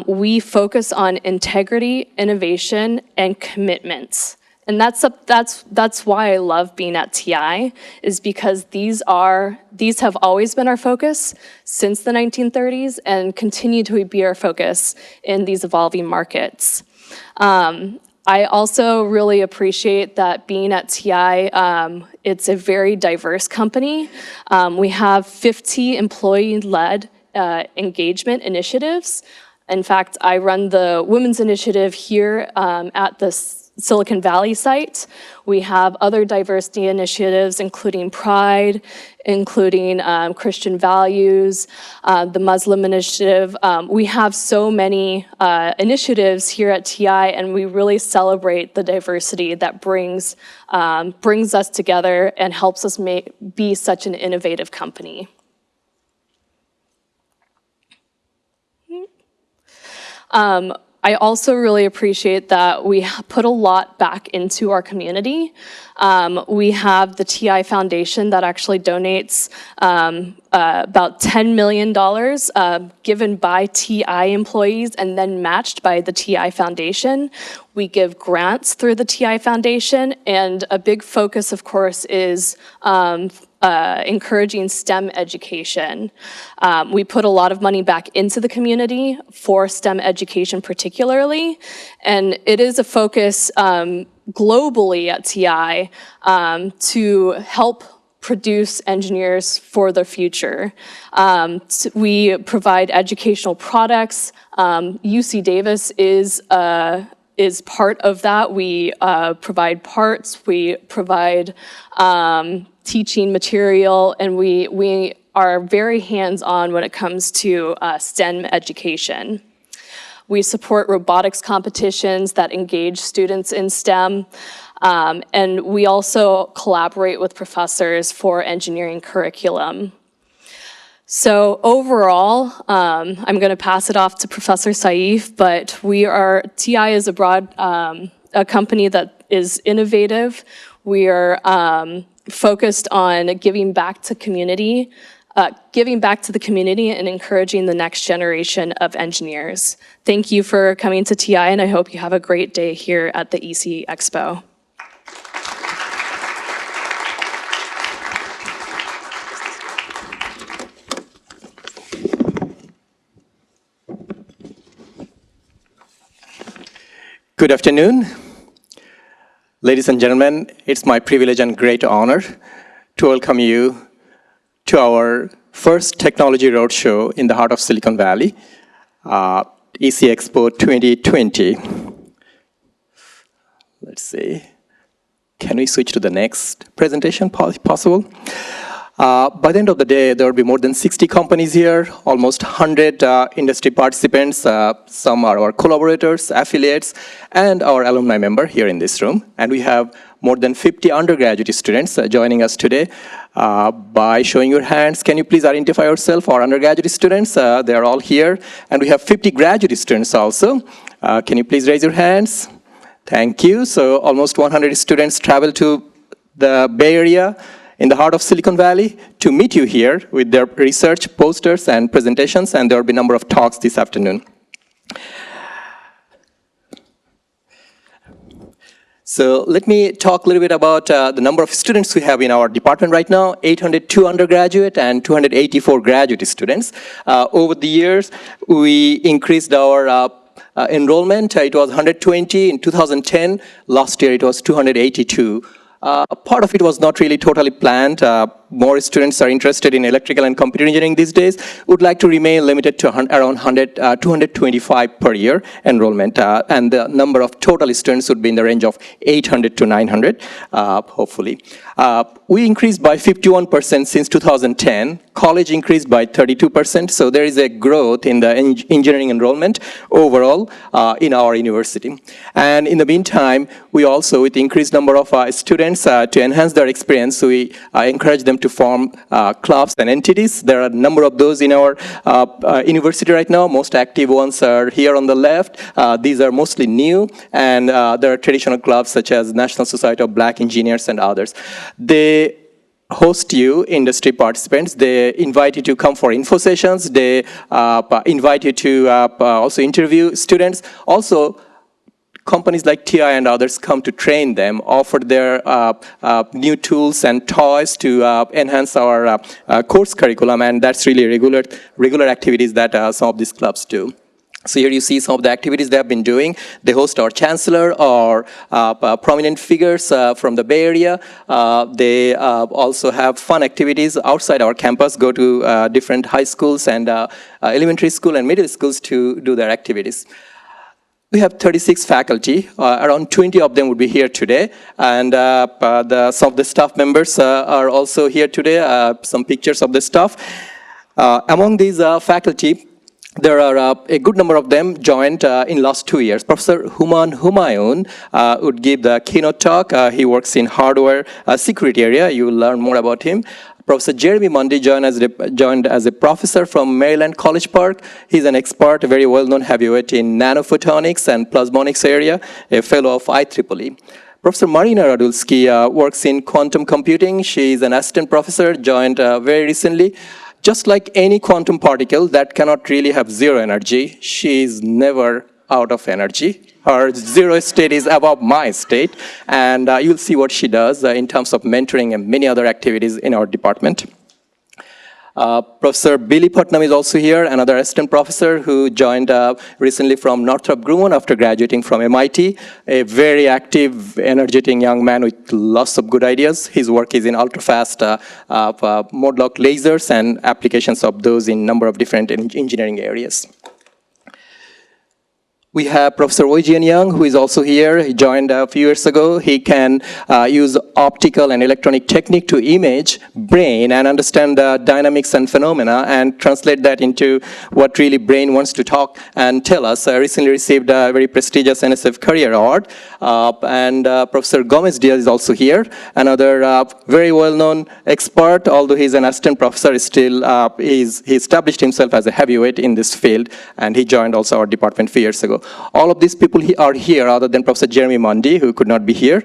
we focus on integrity, innovation, and commitments. And that's why I love being at TI, is because these have always been our focus since the 1930s and continue to be our focus in these evolving markets. I also really appreciate that being at TI, it's a very diverse company. We have 50 employee-led engagement initiatives. In fact, I run the Women's Initiative here at the Silicon Valley site. We have other diversity initiatives, including Pride, including Christian values, the Muslim Initiative. We have so many initiatives here at TI, and we really celebrate the diversity that brings us together and helps us be such an innovative company. I also really appreciate that we put a lot back into our community. We have the TI Foundation that actually donates about $10 million given by TI employees and then matched by the TI Foundation. We give grants through the TI Foundation, and a big focus, of course, is encouraging STEM education. We put a lot of money back into the community for STEM education particularly, and it is a focus globally at TI to help produce engineers for the future. We provide educational products. UC Davis is part of that. We provide parts, we provide teaching material, and we are very hands-on when it comes to STEM education. We support robotics competitions that engage students in STEM, and we also collaborate with professors for engineering curriculum. So overall, I'm going to pass it off to Professor Saif, but TI is a company that is innovative. We are focused on giving back to the community and encouraging the next generation of engineers. Thank you for coming to TI, and I hope you have a great day here at the ECExpo. Good afternoon. Ladies and gentlemen, it's my privilege and great honor to welcome you to our first technology roadshow in the heart of Silicon Valley, ECExpo 2020. Let's see. Can we switch to the next presentation, possible? By the end of the day, there will be more than 60 companies here, almost 100 industry participants. Some are our collaborators, affiliates, and our alumni member here in this room. And we have more than 50 undergraduate students joining us today. By showing your hands, can you please identify yourself, our undergraduate students? They are all here. And we have 50 graduate students also. Can you please raise your hands? Thank you. So almost 100 students travel to the Bay Area in the heart of Silicon Valley to meet you here with their research, posters, and presentations, and there will be a number of talks this afternoon. So let me talk a little bit about the number of students we have in our department right now, 802 undergraduate and 284 graduate students. Over the years, we increased our enrollment. It was 120 in 2010. Last year, it was 282. Part of it was not really totally planned. More students are interested in electrical and computer engineering these days. Would like to remain limited to around 225 per year enrollment. And the number of total students would be in the range of 800 to 900, hopefully. We increased by 51% since 2010. College increased by 32%. So there is a growth in the engineering enrollment overall in our university. And in the meantime, we also, with increased number of students to enhance their experience, we encourage them to form clubs and entities. There are a number of those in our university right now. Most active ones are here on the left. These are mostly new, and there are traditional clubs such as National Society of Black Engineers and others. They host you, industry participants. They invite you to come for info sessions. They invite you to also interview students. Also, companies like TI and others come to train them, offer their new tools and toys to enhance our course curriculum, and that's really regular activities that some of these clubs do. So here you see some of the activities they have been doing. They host our chancellor or prominent figures from the Bay Area. They also have fun activities outside our campus, go to different high schools and elementary school and middle schools to do their activities. We have 36 faculty. Around 20 of them would be here today. And some of the staff members are also here today. Some pictures of the staff. Among these faculty, there are a good number of them joined in last 2 years. Professor Humayun would give the keynote talk. He works in hardware security area. You will learn more about him. Professor Jeremy Mundy joined as a professor from Maryland College Park. He's an expert, a very well-known heavyweight in nanophotonics and plasmonics area, a fellow of IEEE. Professor Marina Radulski works in quantum computing. She is an assistant professor, joined very recently. Just like any quantum particle that cannot really have zero energy, she is never out of energy. Her zero state is above my state, and you'll see what she does in terms of mentoring and many other activities in our department. Professor Billy Putnam is also here, another assistant professor who joined recently from Northrop Grumman after graduating from MIT. A very active, energetic young man with lots of good ideas. His work is in ultra-fast mode-lock lasers and applications of those in a number of different engineering areas. We have Professor Wei-Jian Yang, who is also here. He joined a few years ago. He can use optical and electronic technique to image brain and understand the dynamics and phenomena and translate that into what really brain wants to talk and tell us. I recently received a very prestigious NSF Career Award. And Professor Gomez-Diaz is also here, another very well-known expert, although he's an assistant professor, he established himself as a heavyweight in this field, and he joined also our department a few years ago. All of these people are here other than Professor Jeremy Mundy, who could not be here.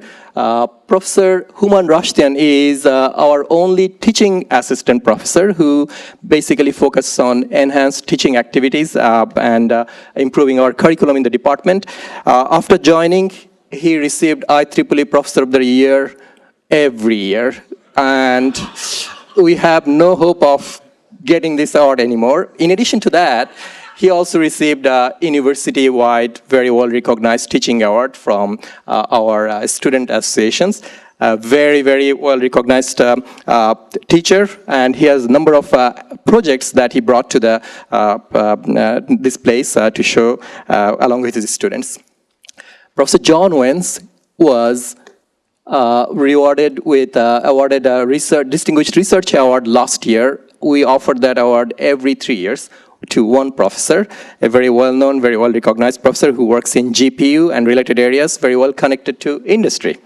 Professor Human Rashtian is our only teaching assistant professor who basically focuses on enhanced teaching activities and improving our curriculum in the department. After joining, he received IEEE Professor of the Year every year, and we have no hope of getting this award anymore. In addition to that, he also received a university-wide, very well-recognized teaching award from our student associations. A very, very well-recognized teacher, and he has a number of projects that he brought to this place to show along with his students. Professor John Wentz was awarded a Distinguished Research Award last year. We offered that award every 3 years to one professor, a very well-known, very well-recognized professor who works in GPU and related areas, very well connected to industry.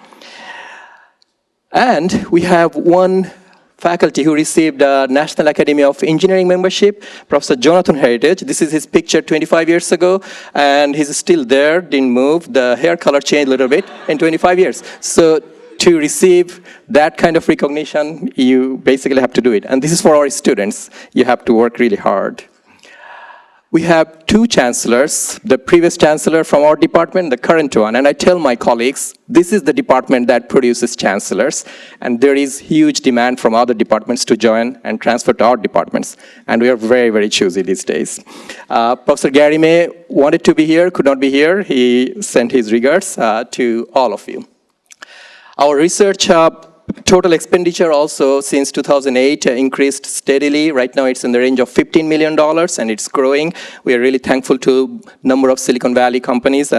And we have one faculty who received a National Academy of Engineering membership, Professor Jonathan Heritage. This is his picture 25 years ago, and he's still there, didn't move. The hair color changed a little bit in 25 years. So to receive that kind of recognition, you basically have to do it. And this is for our students. You have to work really hard. We have two chancellors, the previous chancellor from our department, the current one. And I tell my colleagues, this is the department that produces chancellors. And there is huge demand from other departments to join and transfer to our departments. And we are very, very choosy these days. Professor Gary May wanted to be here, could not be here. He sent his regards to all of you. Our research total expenditure also since 2008 increased steadily. Right now it's in the range of $15 million and it's growing. We are really thankful to a number of Silicon Valley companies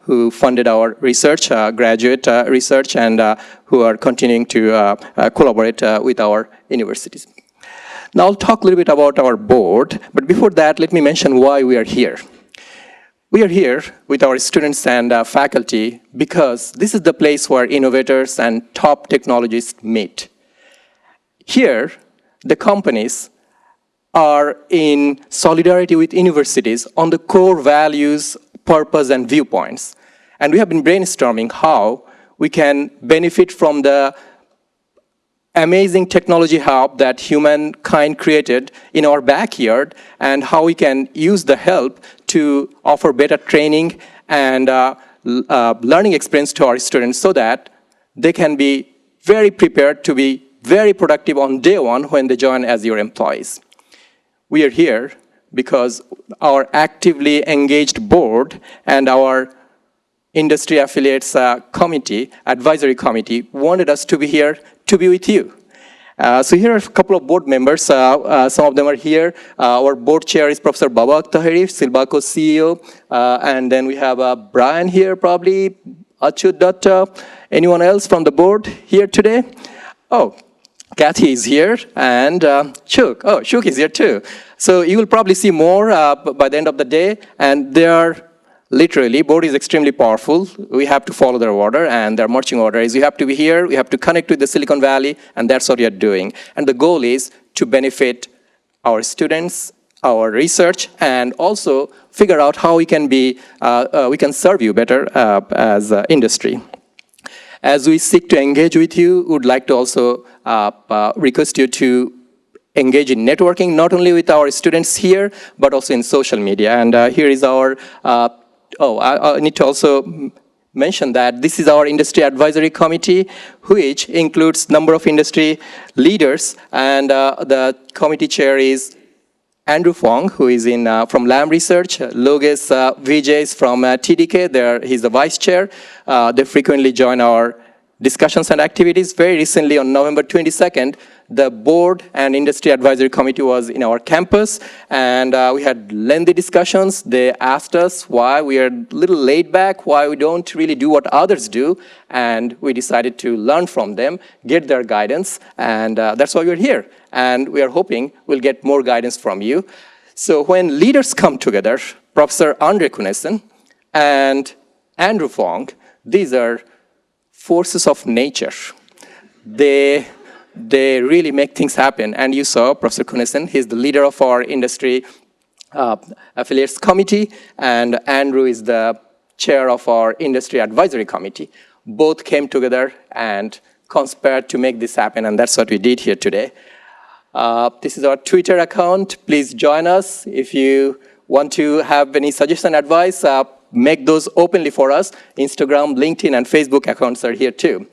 who funded our research, graduate research, and who are continuing to collaborate with our universities. Now I'll talk a little bit about our board, but before that, let me mention why we are here. We are here with our students and faculty because this is the place where innovators and top technologists meet. Here, the companies are in solidarity with universities on the core values, purpose, and viewpoints. And we have been brainstorming how we can benefit from the amazing technology hub that humankind created in our backyard and how we can use the help to offer better training and learning experience to our students so that they can be very prepared to be very productive on day one when they join as your employees. We are here because our actively engaged board and our industry affiliates committee, advisory committee, wanted us to be here to be with you. So here are a couple of board members. Some of them are here. Our board chair is Professor Baba Tahiri, Silbaco's CEO. And then we have Brian here, probably, Achut Datta. Anyone else from the board here today? Oh, Kathy is here, and Shuk. Oh, Shuk is here too. So you will probably see more by the end of the day. And there are literally, board is extremely powerful. We have to follow their order, and their marching order is you have to be here, we have to connect with the Silicon Valley, and that's what we are doing. And the goal is to benefit our students, our research, and also figure out how we can serve you better as industry. As we seek to engage with you, we would like to also request you to engage in networking, not only with our students here, but also in social media. And here is our, I need to also mention that this is our industry advisory committee, which includes number of industry leaders, and the committee chair is Andrew Fong, who is from Lam Research. Loges Vijay is from TDK. He's the vice chair. They frequently join our discussions and activities. Very recently, on November 22nd, the board and industry advisory committee was in our campus, and we had lengthy discussions. They asked us why we are a little laid back, why we don't really do what others do, and we decided to learn from them, get their guidance, and that's why we're here. And we are hoping we'll get more guidance from you. So when leaders come together, Professor Andre Kunessen and Andrew Fong, these are forces of nature. They really make things happen. And you saw Professor Kunessen, he's the leader of our industry affiliates committee, and Andrew is the chair of our industry advisory committee. Both came together and conspired to make this happen, and that's what we did here today. This is our Twitter account. Please join us. If you want to have any suggestion, advice, make those openly for us. Instagram, LinkedIn, and Facebook accounts are here too.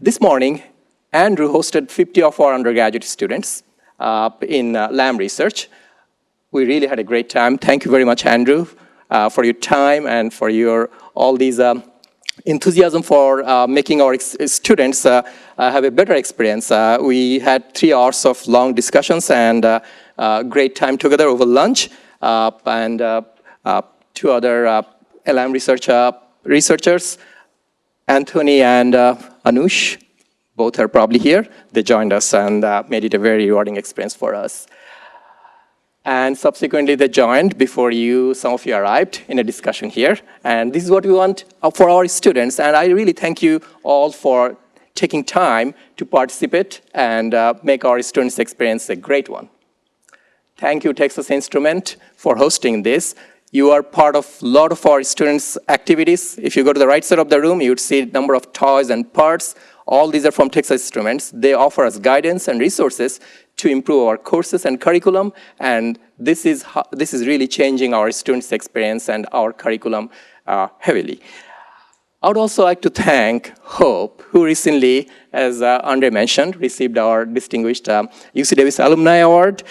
This morning, Andrew hosted 50 of our undergraduate students in Lam Research. We really had a great time. Thank you very much, Andrew, for your time and for your all these enthusiasm for making our students have a better experience. We had 3 hours of long discussions and great time together over lunch, and 2 other LM researchers, Anthony and Anush, both are probably here. They joined us and made it a very rewarding experience for us. And subsequently, they joined before some of you arrived in a discussion here. And this is what we want for our students. And I really thank you all for taking time to participate and make our students' experience a great one. Thank you, Texas Instruments, for hosting this. You are part of a lot of our students' activities. If you go to the right side of the room, you would see a number of toys and parts. All these are from Texas Instruments. They offer us guidance and resources to improve our courses and curriculum, and this is really changing our students' experience and our curriculum heavily. I would also like to thank Hope, who recently, as Andre mentioned, received our distinguished UC Davis Alumni Award.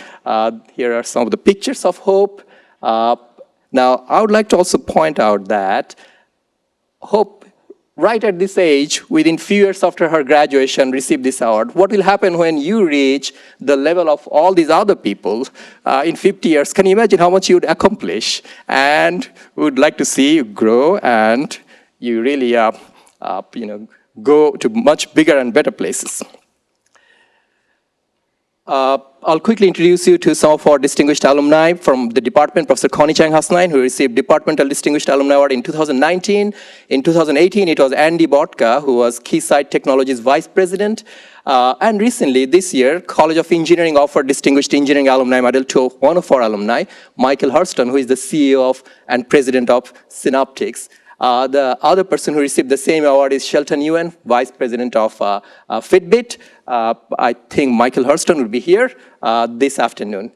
Here are some of the pictures of Hope. Now, I would like to also point out that Hope, right at this age, within few years after her graduation, received this award. What will happen when you reach the level of all these other people in 50 years? Can you imagine how much you would accomplish? And we would like to see you grow and you really go to much bigger and better places. I'll quickly introduce you to some of our distinguished alumni from the department. Professor Connie Chang Hasnain, who received Departmental Distinguished Alumni Award in 2019. In 2018, it was Andy Botka, who was Keysight Technologies Vice President. And recently, this year, College of Engineering offered Distinguished Engineering Alumni Medal to one of our alumni, Michael Hurston, who is the CEO and President of Synoptics. The other person who received the same award is Shelton Yuen, Vice President of Fitbit. I think Michael Hurston will be here this afternoon.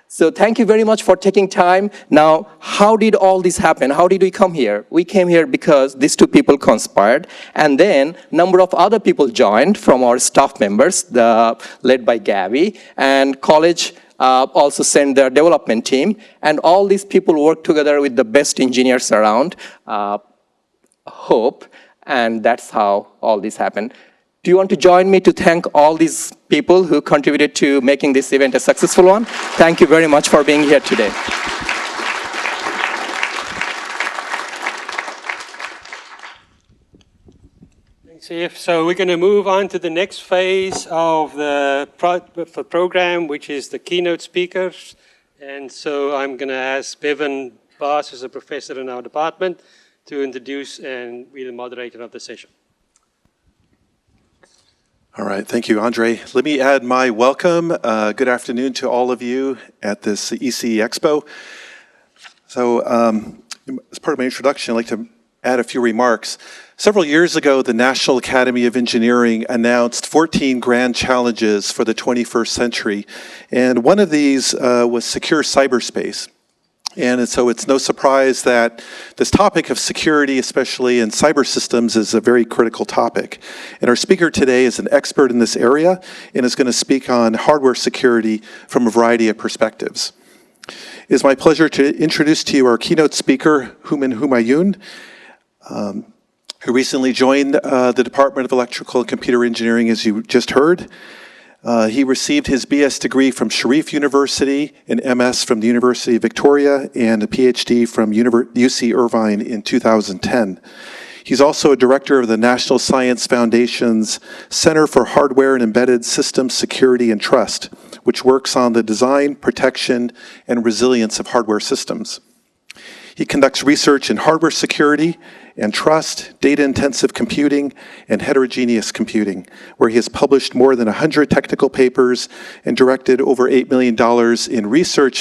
So thank you very much for taking time. Now, how did all this happen? How did we come here? We came here because these 2 people conspired, and then a number of other people joined from our staff members, led by Gabby, and college also sent their development team, and all these people worked together with the best engineers around, Hope, and that's how all this happened. Do you want to join me to thank all these people who contributed to making this event a successful one? Thank you very much for being here today. Thanks, Saif. So we're going to move on to the next phase of the program, which is the keynote speakers. And so I'm going to ask Bevan Baas, who's a professor in our department, to introduce and be the moderator of the session. All right, thank you, Andre. Let me add my welcome. Good afternoon to all of you at this ECExpo. So as part of my introduction, I'd like to add a few remarks. Several years ago, the National Academy of Engineering announced 14 grand challenges for the 21st century, and one of these was secure cyberspace. And so it's no surprise that this topic of security, especially in cyber systems, is a very critical topic. And our speaker today is an expert in this area and is going to speak on hardware security from a variety of perspectives. It is my pleasure to introduce to you our keynote speaker, Hooman Humayun, who recently joined the Department of Electrical and Computer Engineering, as you just heard. He received his BS degree from Sharif University, an MS from the University of Victoria, and a PhD from UC Irvine in 2010. He's also a director of the National Science Foundation's Center for Hardware and Embedded Systems Security and Trust, which works on the design, protection, and resilience of hardware systems. He conducts research in hardware security and trust, data-intensive computing, and heterogeneous computing, where he has published more than 100 technical papers and directed over $8 million in research